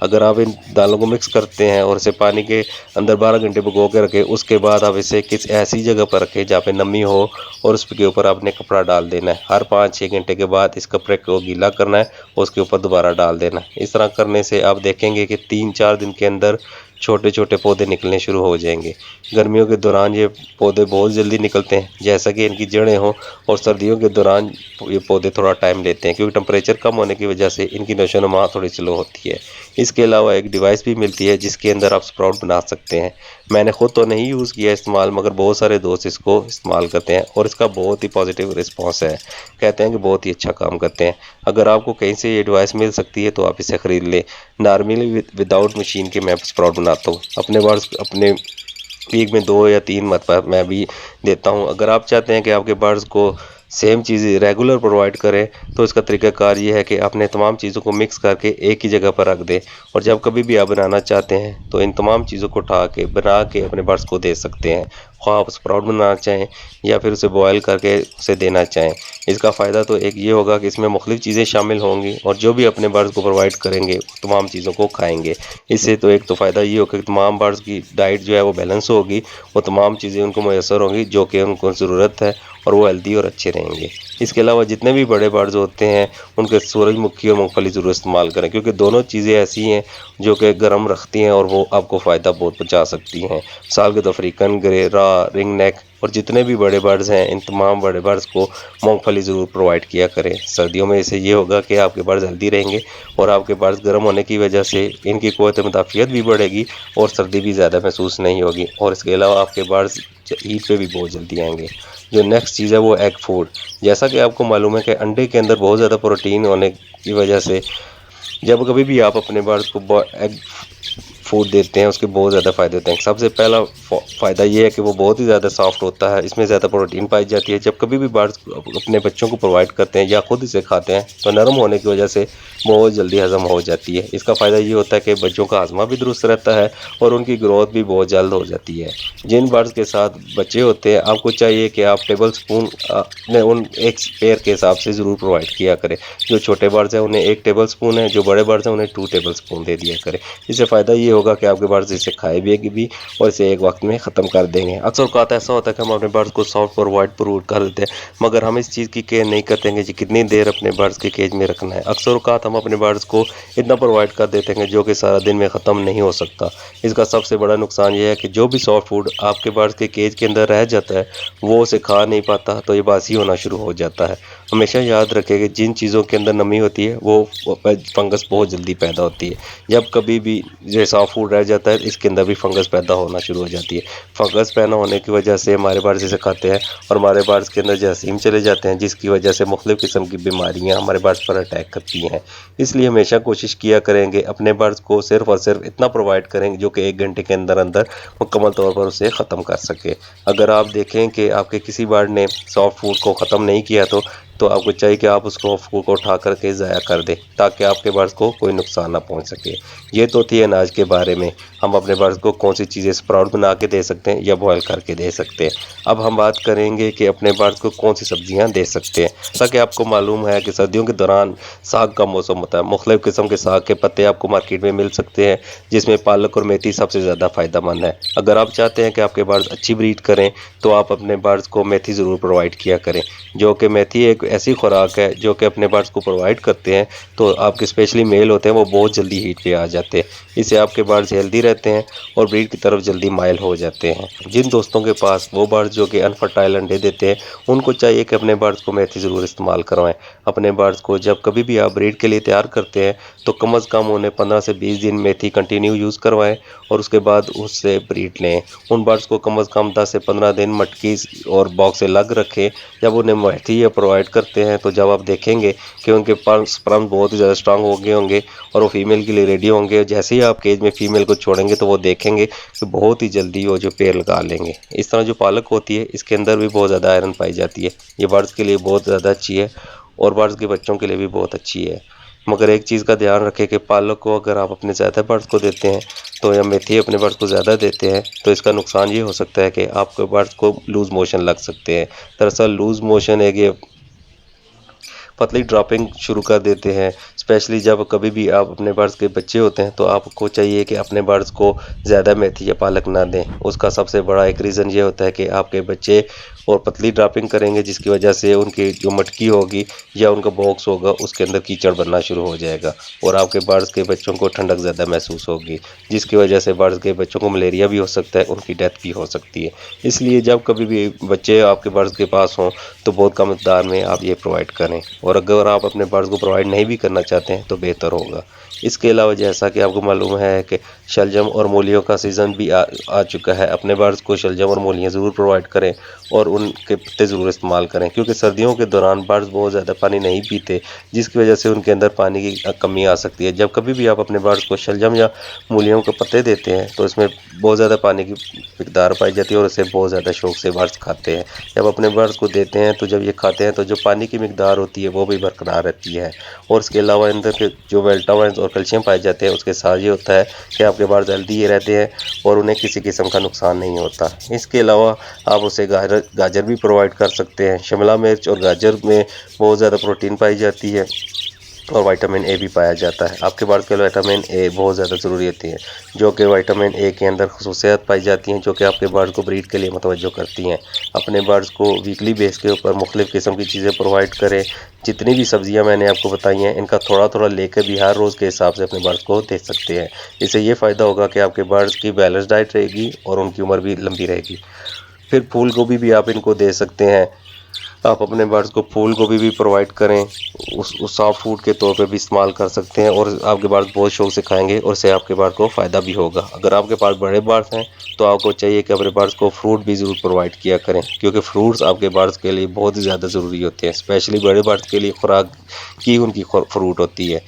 اگر آپ ان دالوں کو مکس کرتے ہیں اور اسے پانی کے اندر 12 گھنٹے بھگو کے رکھیں، اس کے بعد آپ اسے کسی ایسی جگہ پر رکھیں جہاں پہ نمی ہو، اور اس کے اوپر آپ نے کپڑا ڈال دینا ہے۔ ہر 5-6 گھنٹے کے بعد اس کپڑے کو گیلا کرنا ہے اور اس کے اوپر دوبارہ ڈال دینا ہے۔ اس طرح کرنے سے آپ دیکھیں گے کہ 3-4 دن کے اندر چھوٹے چھوٹے پودے نکلنے شروع ہو جائیں گے۔ گرمیوں کے دوران یہ پودے بہت جلدی نکلتے ہیں جیسا کہ ان کی جڑیں ہوں، اور سردیوں کے دوران یہ پودے تھوڑا ٹائم لیتے ہیں کیونکہ ٹمپریچر کم ہونے کی وجہ سے ان کی نشو و نما تھوڑی سلو ہوتی ہے۔ اس کے علاوہ ایک ڈیوائس بھی ملتی ہے جس کے اندر آپ سپراؤٹ بنا سکتے ہیں۔ میں نے خود تو نہیں یوز کیا استعمال، مگر بہت سارے دوست اس کو استعمال کرتے ہیں اور اس کا بہت ہی پازیٹیو رسپانس ہے، کہتے ہیں کہ بہت ہی اچھا کام کرتے ہیں۔ اگر آپ کو کہیں سے یہ ڈیوائس مل سکتی ہے تو آپ اسے خرید لیں۔ نارملی وداؤٹ مشین کے میں سپراؤٹ بناتا ہوں اپنے ویک میں 2 یا 3 مرتبہ میں بھی دیتا ہوں۔ اگر آپ چاہتے ہیں کہ آپ کے برڈز کو سیم چیزیں ریگولر پرووائڈ کریں تو اس کا طریقہ کار یہ ہے کہ اپنے تمام چیزوں کو مکس کر کے ایک ہی جگہ پر رکھ دیں، اور جب کبھی بھی آپ بنانا چاہتے ہیں تو ان تمام چیزوں کو بنا کے اپنے برڈز کو دے سکتے ہیں، خواہ آپ سپراؤٹ بنانا چاہیں یا پھر اسے بوائل کر کے اسے دینا چاہیں۔ اس کا فائدہ تو ایک یہ ہوگا کہ اس میں مختلف چیزیں شامل ہوں گی، اور جو بھی اپنے برڈز کو پرووائڈ کریں گے تمام چیزوں کو کھائیں گے۔ اس سے تو ایک تو فائدہ یہ ہوگا کہ تمام برڈز کی ڈائٹ جو ہے وہ بیلنس ہوگی، وہ تمام چیزیں ان کو میسر ہوں گی جو کہ ان کو ضرورت ہے، اور وہ ہیلدی اور اچھے رہیں گے۔ اس کے علاوہ جتنے بھی بڑے برڈز ہوتے ہیں ان کے سورج مکھی اور مونگ پھلی ضرور استعمال کریں، کیونکہ دونوں چیزیں ایسی ہیں جو کہ گرم رکھتی ہیں اور وہ آپ کو فائدہ بہت پہنچا سکتی ہیں۔ مثال کے افریقن گرے، را، رنگ نیک اور جتنے بھی بڑے برڈز ہیں، ان تمام بڑے برڈز کو مونگ پھلی ضرور پرووائڈ کیا کریں۔ سردیوں میں اسے یہ ہوگا کہ آپ کے برڈز ہیلدی رہیں گے، اور آپ کے برڈز گرم ہونے کی وجہ سے ان کی قوت مدافعت بھی بڑھے گی اور سردی بھی زیادہ محسوس نہیں ہوگی، اور اس کے علاوہ آپ کے برڈز عید پہ بھی بہت جلدی آئیں گے۔ جو نیکسٹ چیز ہے وہ ایگ فوڈ۔ جیسا کہ آپ کو معلوم ہے کہ انڈے کے اندر بہت زیادہ پروٹین ہونے کی وجہ سے جب کبھی بھی آپ اپنے برڈز کو ایگ فوڈ دیتے ہیں اس کے بہت زیادہ فائدے ہوتے ہیں۔ سب سے پہلا فائدہ یہ ہے کہ وہ بہت ہی زیادہ سافٹ ہوتا ہے، اس میں زیادہ پروٹین پائی جاتی ہے۔ جب کبھی بھی برڈز اپنے بچوں کو پرووائڈ کرتے ہیں یا خود اسے کھاتے ہیں تو نرم ہونے کی وجہ سے بہت جلدی ہضم ہو جاتی ہے۔ اس کا فائدہ یہ ہوتا ہے کہ بچوں کا ہاضمہ بھی درست رہتا ہے اور ان کی گروتھ بھی بہت جلد ہو جاتی ہے۔ جن برڈز کے ساتھ بچے ہوتے ہیں آپ کو چاہیے کہ آپ ٹیبل سپون ان ایک پیئر کے حساب سے ضرور پرووائڈ کیا کریں۔ جو چھوٹے برڈز ہیں انہیں 1 ٹیبل سپون ہے، جو بڑے برڈز ہیں انہیں 2 ٹیبل سپون دے دیا کریں۔ اس سے فائدہ یہ ہوگا کہ آپ کے برڈز اسے کھائے بھی اور اسے ایک وقت میں ختم کر دیں گے۔ اکثر اوقات ایسا ہوتا ہے کہ ہم اپنے برڈز کو سافٹ اور وائٹ پرووائڈ کر دیتے ہیں، مگر ہم اس چیز کی کیئر نہیں کرتے ہیں کہ کتنی دیر اپنے برڈز کے کیج میں رکھنا ہے۔ اکثر اوقات ہم اپنے برڈز کو اتنا پرووائڈ کر دیتے ہیں جو کہ سارا دن میں ختم نہیں ہو سکتا۔ اس کا سب سے بڑا نقصان یہ ہے کہ جو بھی سافٹ فوڈ آپ کے برڈز کے کیج کے اندر رہ جاتا ہے وہ اسے کھا نہیں پاتا تو یہ باسی ہونا شروع ہو جاتا ہے۔ ہمیشہ یاد رکھیں کہ جن چیزوں کے اندر نمی ہوتی ہے وہ فنگس بہت جلدی پیدا ہوتی ہے۔ جب کبھی بھی یہ سافٹ فوڈ رہ جاتا ہے اس کے اندر بھی فنگس پیدا ہونا شروع ہو جاتی ہے۔ فنگس پیدا ہونے کی وجہ سے ہمارے برڈز اسے کھاتے ہیں اور ہمارے برڈز کے اندر جراثیم چلے جاتے ہیں، جس کی وجہ سے مختلف قسم کی بیماریاں ہمارے برڈز پر اٹیک کرتی ہیں۔ اس لیے ہمیشہ کوشش کیا کریں کہ اپنے برڈز کو صرف اور صرف اتنا پرووائڈ کریں جو کہ 1 گھنٹے کے اندر اندر مکمل طور پر اسے ختم کر سکے۔ اگر آپ دیکھیں کہ آپ کے کسی برڈ نے سافٹ فوڈ کو ختم نہیں کیا تو آپ کو چاہیے کہ آپ اس کو فوڈ کو اٹھا کر کے ضائع کر دیں تاکہ آپ کے برڈز کو کوئی نقصان نہ پہنچ سکے۔ یہ تو تھی اناج کے بارے میں، ہم اپنے برڈز کو کون سی چیزیں سپراؤٹ بنا کے دے سکتے ہیں یا بوائل کر کے دے سکتے ہیں۔ اب ہم بات کریں گے کہ اپنے برڈز کو کون سی سبزیاں دے سکتے ہیں۔ جیسا کہ آپ کو معلوم ہے کہ سردیوں کے دوران ساگ کا موسم ہوتا ہے، مختلف قسم کے ساگ کے پتے آپ کو مارکیٹ میں مل سکتے ہیں جس میں پالک اور میتھی سب سے زیادہ فائدہ مند ہے۔ اگر آپ چاہتے ہیں کہ آپ کے برڈز اچھی بریڈ کریں تو آپ اپنے برڈز کو میتھی ضرور پرووائڈ کیا کریں، جو کہ میتھی ایک ایسی خوراک ہے جو کہ اپنے برڈز کو پرووائڈ کرتے ہیں تو آپ کے اسپیشلی میل ہوتے ہیں وہ بہت جلدی ہیٹ پہ آ جاتے ہیں۔ اس سے آپ کے برڈز ہیلدی رہتے ہیں اور بریڈ کی طرف جلدی مائل ہو جاتے ہیں۔ جن دوستوں کے پاس وہ برڈز جو کہ انفرٹائل انڈے دیتے ہیں ان کو چاہیے کہ اپنے برڈز کو میتھی ضرور استعمال کروائیں۔ اپنے برڈز کو جب کبھی بھی آپ بریڈ کے لیے تیار کرتے ہیں تو کم از کم انہیں 15 سے 20 دن میتھی کنٹینیو یوز کروائیں اور اس کے بعد اس سے بریڈ لیں۔ ان برڈز کو کم از کم 10 سے 15 دن مٹکی اور باکس سے الگ رکھیں۔ جب انہیں میتھی پرووائڈ کرتے ہیں تو جب آپ دیکھیں گے کہ ان کے سپرم بہت ہی زیادہ اسٹرانگ ہو گئے ہوں گے اور وہ فیمیل کے لیے ریڈی ہوں گے، جیسے ہی آپ کیج میں فیمیل کو چھوڑیں گے تو وہ دیکھیں گے کہ بہت ہی جلدی وہ جو پیر لگا لیں گے۔ اس طرح جو پالک ہوتی ہے اس کے اندر بھی بہت زیادہ آئرن پائی جاتی ہے، یہ برڈز کے لیے بہت زیادہ اچھی ہے اور برڈز کے بچوں کے لیے بھی بہت اچھی ہے۔ مگر ایک چیز کا دھیان رکھیں کہ پالک کو اگر آپ اپنے زیادہ برڈز کو دیتے ہیں تو یا میتھی اپنے برڈز کو زیادہ دیتے ہیں تو اس کا نقصان یہ ہو سکتا ہے کہ آپ کے برڈز کو لوز موشن لگ سکتے ہیں۔ دراصل لوز موشن ایک یہ پتلی ڈراپنگ شروع کر دیتے ہیں اسپیشلی جب کبھی بھی آپ اپنے برڈز کے بچے ہوتے ہیں تو آپ کو چاہیے کہ اپنے برڈز کو زیادہ میتھی یا پالک نہ دیں۔ اس کا سب سے بڑا ایک ریزن یہ ہوتا ہے کہ آپ کے بچے اور پتلی ڈراپنگ کریں گے، جس کی وجہ سے ان کی جو مٹکی ہوگی یا ان کا باکس ہوگا اس کے اندر کیچڑ بننا شروع ہو جائے گا، اور آپ کے برڈز کے بچوں کو ٹھنڈک زیادہ محسوس ہوگی، جس کی وجہ سے برڈز کے بچوں کو ملیریا بھی ہو سکتا ہے، ان کی ڈیتھ بھی ہو سکتی ہے۔ اس لیے جب کبھی بھی بچے آپ کے برڈز کے پاس ہوں تو بہت کم مقدار میں آپ یہ پرووائڈ کریں، اور اگر آپ اپنے برڈز کو پرووائڈ نہیں بھی کرنا چاہتے ہیں تو بہتر ہوگا۔ اس کے علاوہ جیسا کہ آپ کو معلوم ہے کہ شلجم اور مولیوں کا سیزن بھی آ چکا ہے، اپنے برڈز کو شلجم اور مولیاں ضرور پرووائڈ کریں اور ان کے پتے ضرور استعمال کریں، کیونکہ سردیوں کے دوران برڈز بہت زیادہ پانی نہیں پیتے، جس کی وجہ سے ان کے اندر پانی کی کمی آ سکتی ہے۔ جب کبھی بھی آپ اپنے برڈز کو شلجم یا مولیوں کے پتے دیتے ہیں تو اس میں بہت زیادہ پانی کی مقدار پائی جاتی ہے اور اسے بہت زیادہ شوق سے برڈز کھاتے ہیں۔ جب اپنے برڈز کو دیتے ہیں تو جب یہ کھاتے ہیں تو جو پانی کی مقدار ہوتی ہے وہ بھی برقرار رہتی ہے، اور اس کے علاوہ اندر کے جو وٹامنز اور کیلشیم پائے جاتے ہیں اس کے ساتھ یہ ہوتا ہے کہ آپ کے برڈز ہیلدی رہتے ہیں اور انہیں کسی قسم کا نقصان نہیں ہوتا۔ اس کے علاوہ آپ اسے گاجر بھی پرووائڈ کر سکتے ہیں۔ شملہ مرچ اور گاجر میں بہت زیادہ پروٹین پائی جاتی ہے اور وٹامن اے بھی پایا جاتا ہے۔ آپ کے برڈز کے لیے وٹامن اے بہت زیادہ ضروری ہوتی ہے، جو کہ وٹامن اے کے اندر خصوصیات پائی جاتی ہیں جو کہ آپ کے برڈز کو بریڈ کے لیے متوجہ کرتی ہیں۔ اپنے برڈز کو ویکلی بیس کے اوپر مختلف قسم کی چیزیں پرووائڈ کریں۔ جتنی بھی سبزیاں میں نے آپ کو بتائی ہیں ان کا تھوڑا تھوڑا لے کے بھی ہر روز کے حساب سے اپنے برڈز کو دے سکتے ہیں۔ اس سے یہ فائدہ ہوگا کہ آپ کے برڈز کی بیلنس ڈائٹ رہے گی اور ان کی عمر بھی لمبی رہے گی۔ پھر پھول گوبھی بھی آپ ان کو دے سکتے ہیں۔ آپ اپنے برڈز کو پھول گوبھی بھی پرووائڈ کریں، اس سافٹ فوڈ کے طور پہ بھی استعمال کر سکتے ہیں، اور آپ کے برڈز بہت شوق سے کھائیں گے اور اس سے آپ کے برڈ کو فائدہ بھی ہوگا۔ اگر آپ کے پاس بڑے برڈز ہیں تو آپ کو چاہیے کہ اپنے برڈز کو فروٹ بھی ضرور پرووائڈ کیا کریں، کیونکہ فروٹس آپ کے برڈز کے لیے بہت ہی زیادہ ضروری ہوتے ہیں، اسپیشلی بڑے برڈز کے لیے خوراک کی ان کی فروٹ ہوتی ہے۔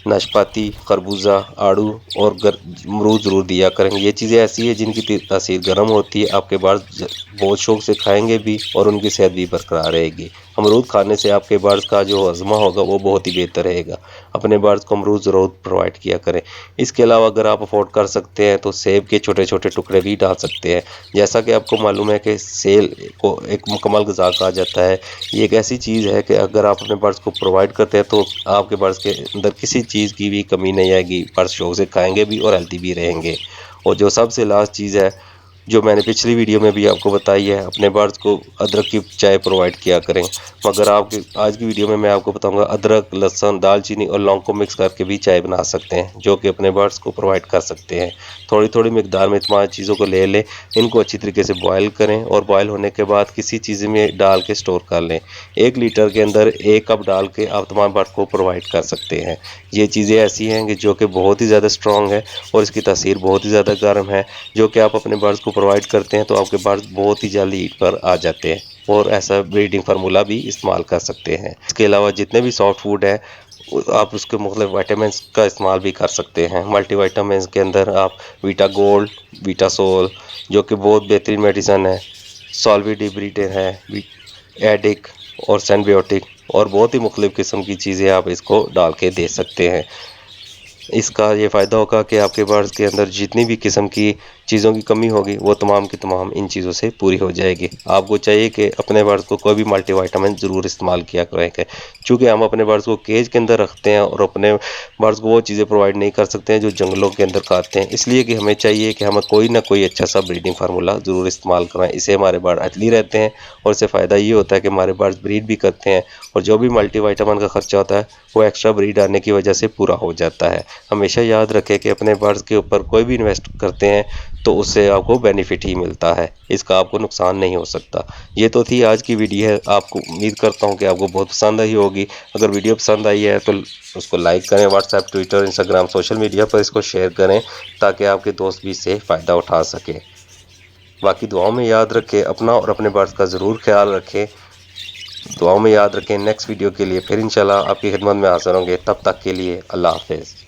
ناشپاتی، خربوزہ، آڑو اور امرود ضرور دیا کریں۔ یہ چیزیں ایسی ہیں جن کی تاثیر گرم ہوتی ہے، آپ کے برڈز بہت شوق سے کھائیں گے بھی اور ان کی صحت بھی برقرار رہے گی۔ امرود کھانے سے آپ کے برڈز کا جو ہضمہ ہوگا وہ بہت ہی بہتر رہے گا۔ اپنے برڈز کو امرود ضرور پرووائڈ کیا کریں۔ اس کے علاوہ اگر آپ افورڈ کر سکتے ہیں تو سیب کے چھوٹے چھوٹے ٹکڑے بھی ڈال سکتے ہیں۔ جیسا کہ آپ کو معلوم ہے کہ سیب کو ایک مکمل غذا کہا جاتا ہے، یہ ایک ایسی چیز ہے کہ اگر آپ اپنے برڈز کو پرووائڈ کرتے ہیں تو آپ کے برڈز کے اندر کسی چیز کی بھی کمی نہیں آئے گی، برڈز شوق سے کھائیں گے بھی اور ہیلدی بھی رہیں گے۔ اور جو سب سے لاسٹ چیز ہے جو میں نے پچھلی ویڈیو میں بھی آپ کو بتائی ہے، اپنے برڈز کو ادرک کی چائے پرووائڈ کیا کریں، مگر آج کی ویڈیو میں آپ کو بتاؤں گا ادرک، لہسن، دال چینی اور لونگ کو مکس کر کے بھی چائے بنا سکتے ہیں، جو کہ اپنے برڈز کو پرووائڈ کر سکتے ہیں۔ تھوڑی تھوڑی مقدار میں تمام چیزوں کو لے لیں، ان کو اچھی طریقے سے بوائل کریں اور بوائل ہونے کے بعد کسی چیز میں ڈال کے سٹور کر لیں۔ 1 لیٹر کے اندر 1 کپ ڈال کے آپ تمام برڈ کو پرووائڈ کر سکتے ہیں۔ یہ چیزیں ایسی ہیں کہ جو کہ بہت ہی زیادہ اسٹرانگ ہے اور اس کی تاثیر بہت ہی زیادہ گرم ہے، جو کہ آپ اپنے برڈز کو پرووائڈ کرتے ہیں تو آپ کے برڈز بہت ہی جلدی ہیٹ پر آ جاتے ہیں، اور ایسا بریڈنگ فارمولا بھی استعمال کر سکتے ہیں۔ اس کے علاوہ جتنے بھی سافٹ فوڈ ہیں آپ اس کے مختلف وائٹامنس کا استعمال بھی کر سکتے ہیں۔ ملٹی وائٹامنس کے اندر آپ ویٹا گولڈ، ویٹا سول جو کہ بہت بہترین میڈیسن ہے، سالوی ڈیبریٹر ہے، ایڈک اور سینبیوٹک اور بہت ہی مختلف قسم کی چیزیں آپ اس کو ڈال کے دے سکتے ہیں۔ اس کا یہ فائدہ ہوگا کہ آپ کے برڈز کے اندر جتنی بھی قسم کی چیزوں کی کمی ہوگی وہ تمام کی تمام ان چیزوں سے پوری ہو جائے گی۔ آپ کو چاہیے کہ اپنے برڈز کو کوئی بھی ملٹی وائٹامن ضرور استعمال کیا کریں، چونکہ ہم اپنے برڈز کو کیج کے اندر رکھتے ہیں اور اپنے برڈز کو وہ چیزیں پرووائڈ نہیں کر سکتے ہیں جو جنگلوں کے اندر کھاتے ہیں، اس لیے کہ ہمیں چاہیے کہ ہمیں کوئی نہ کوئی اچھا سا بریڈنگ فارمولا ضرور استعمال کریں، اسے ہمارے برڈ ہیلدی رہتے ہیں اور اس سے فائدہ یہ ہوتا ہے کہ ہمارے برڈز بریڈ بھی کرتے ہیں اور جو بھی ملٹی وائٹامن کا خرچہ ہوتا ہے وہ ایکسٹرا بریڈ آنے کی وجہ سے پورا ہو جاتا ہے۔ ہمیشہ یاد رکھیں کہ اپنے برڈز کے اوپر کوئی بھی انویسٹ کرتے ہیں تو اس سے آپ کو بینیفٹ ہی ملتا ہے، اس کا آپ کو نقصان نہیں ہو سکتا۔ یہ تو تھی آج کی ویڈیو ہے، آپ کو امید کرتا ہوں کہ آپ کو بہت پسند آئی ہوگی۔ اگر ویڈیو پسند آئی ہے تو اس کو لائک کریں، WhatsApp, Twitter, Instagram, social media پر اس کو شیئر کریں تاکہ آپ کے دوست بھی اس سے فائدہ اٹھا سکیں۔ باقی دعاؤں میں یاد رکھیں، اپنا اور اپنے برڈز کا ضرور خیال رکھیں، دعاؤں میں یاد رکھیں۔ نیکسٹ ویڈیو کے لیے پھر انشاءاللہ آپ کی خدمت میں حاضر ہوں گے، تب تک کے لیے اللہ حافظ۔